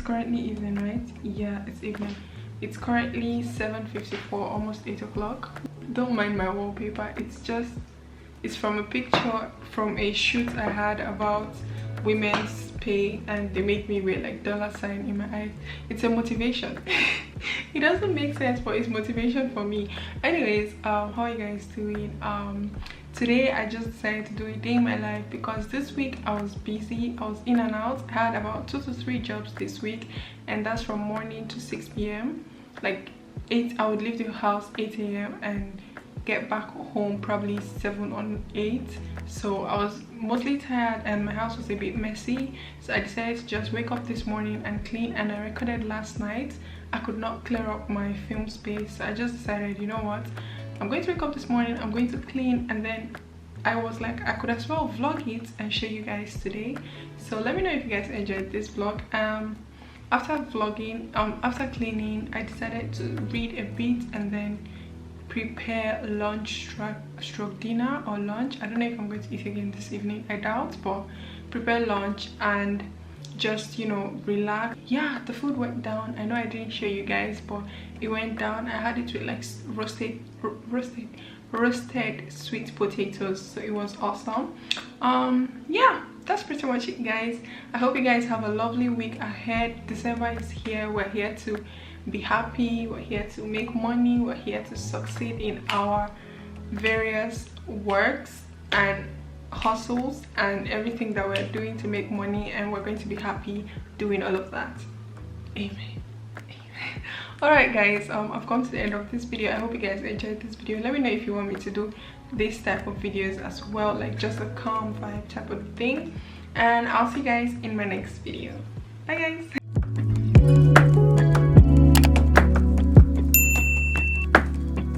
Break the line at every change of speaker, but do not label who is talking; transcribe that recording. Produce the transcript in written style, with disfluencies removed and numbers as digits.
currently evening, right? Yeah, it's evening. It's currently 7:54, almost 8 o'clock. Don't mind my wallpaper. It's from a picture from a shoot I had about women's pay, and they make me wear like $sign in my eyes. It's a motivation. It doesn't make sense, but it's motivation for me. Anyways, how are you guys doing? today I just decided to do a day in my life because this week I was busy. I was in and out. I had about 2 to 3 jobs this week, and that's from morning to 6 p.m. like 8. I would leave the house 8 a.m. and get back home probably 7 or 8. So I was mostly tired and my house was a bit messy, so I decided to just wake up this morning and clean. And I recorded last night. I could not clear up my film space, so I just decided, you know what, I'm going to wake up this morning, I'm going to clean, and then I was like, I could as well vlog it and show you guys today. So let me know if you guys enjoyed this vlog. After vlogging, after cleaning, I decided to read a bit and then prepare lunch stroke dinner or lunch. I don't know if I'm going to eat again this evening, I doubt, but prepare lunch and just, you know, relax. Yeah, the food went down. I know I didn't show you guys, but it went down. I had it with like roasted sweet potatoes, so it was awesome. Yeah, that's pretty much it, guys. I hope you guys have a lovely week ahead. December is here. We're here to be happy, we're here to make money, we're here to succeed in our various works and hustles and everything that we're doing to make money, and we're going to be happy doing all of that. Amen. Amen. All right, guys, I've come to the end of this video. I hope you guys enjoyed this video. Let me know if you want me to do this type of videos as well, like just a calm vibe type of thing, and I'll see you guys in my next video. Bye, guys.